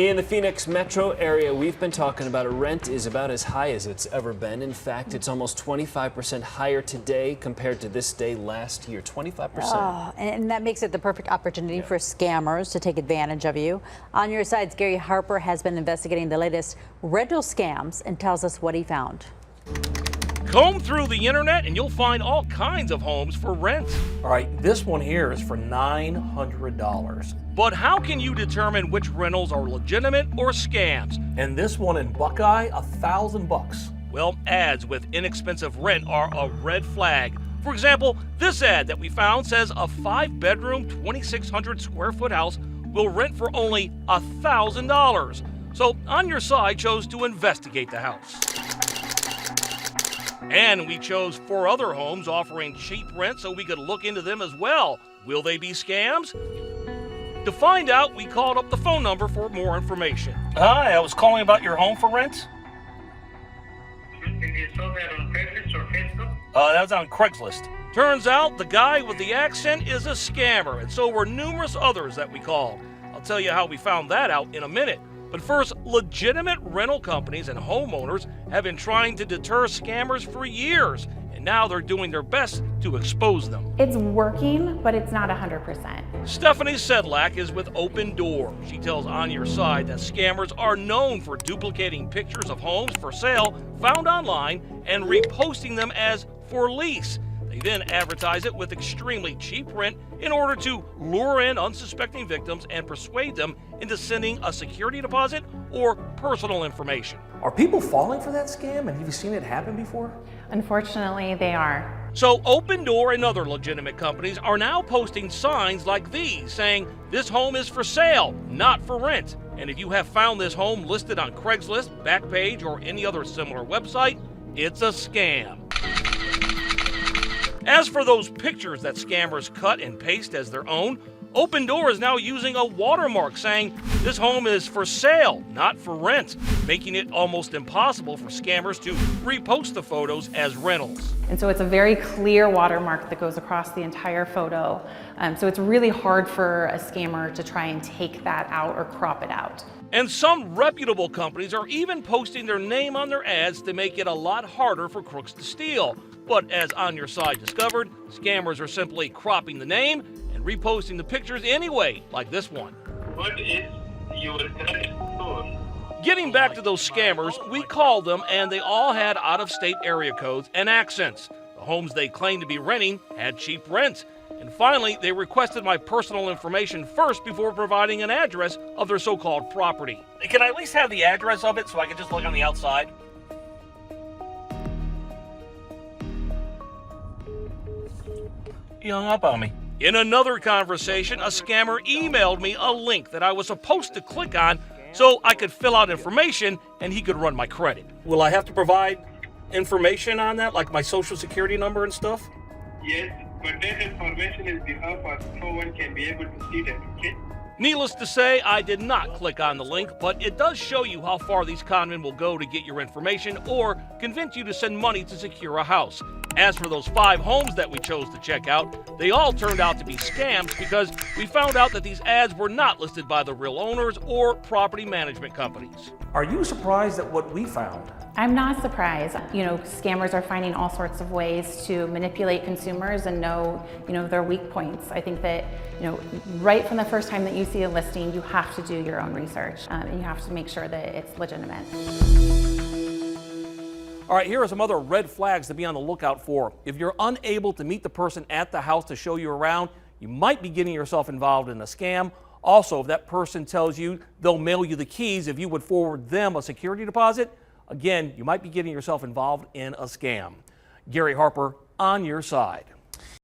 In the Phoenix metro area, we've been talking about rent is about as high as it's ever been. In fact, it's almost 25% higher today compared to this day last year. 25%. Oh, and that makes it the perfect opportunity for scammers to take advantage of you. On your sides, Gary Harper has been investigating the latest rental scams and tells us what he found. Comb through the internet and you'll find all kinds of homes for rent. All right, this one here is for $900. But how can you determine which rentals are legitimate or scams? And this one in Buckeye, $1,000. Well, ads with inexpensive rent are a red flag. For example, this ad that we found says a 5-bedroom, 2,600 square foot house will rent for only $1,000. So On Your Side chose to investigate the house. And we chose 4 other homes offering cheap rent so we could look into them as well. Will they be scams? To find out, we called up the phone number for more information. Hi, I was calling about your home for rent. Did you saw that on Craigslist or Facebook? That was on Craigslist. Turns out the guy with the accent is a scammer, and so were numerous others that we called. I'll tell you how we found that out in a minute. But first, legitimate rental companies and homeowners have been trying to deter scammers for years, and now they're doing their best to expose them. It's working, but it's not 100%. Stephanie Sedlak is with Open Door. She tells On Your Side that scammers are known for duplicating pictures of homes for sale found online and reposting them as for lease. They then advertise it with extremely cheap rent in order to lure in unsuspecting victims and persuade them into sending a security deposit or personal information. Are people falling for that scam, and have you seen it happen before? Unfortunately, they are. So Open Door and other legitimate companies are now posting signs like these saying this home is for sale, not for rent. And if you have found this home listed on Craigslist, Backpage, or any other similar website, it's a scam. As for those pictures that scammers cut and paste as their own, Open Door is now using a watermark saying this home is for sale, not for rent, making it almost impossible for scammers to repost the photos as rentals. And so it's a very clear watermark that goes across the entire photo. So it's really hard for a scammer to try and take that out or crop it out. And some reputable companies are even posting their name on their ads to make it a lot harder for crooks to steal. But as On Your Side discovered, scammers are simply cropping the name and reposting the pictures anyway, like this one. What is your current store? Getting back to those scammers, we called them and they all had out-of-state area codes and accents. The homes they claimed to be renting had cheap rent. And finally, they requested my personal information first before providing an address of their so-called property. Can I at least have the address of it so I can just look on the outside? He hung up on me. In another conversation, a scammer emailed me a link that I was supposed to click on so I could fill out information and he could run my credit. Will I have to provide information on that, like my social security number and stuff? Yes, but that information is before so one can be able to see that, okay? Needless to say, I did not click on the link, but it does show you how far these conmen will go to get your information or convince you to send money to secure a house. As for those 5 homes that we chose to check out, they all turned out to be scams because we found out that these ads were not listed by the real owners or property management companies. Are you surprised at what we found? I'm not surprised. Scammers are finding all sorts of ways to manipulate consumers and know their weak points. I think that, right from the first time that you see a listing, you have to do your own research and you have to make sure that it's legitimate. All right, here are some other red flags to be on the lookout for. If you're unable to meet the person at the house to show you around, you might be getting yourself involved in a scam. Also, if that person tells you they'll mail you the keys if you would forward them a security deposit, again, you might be getting yourself involved in a scam. Gary Harper, On Your Side.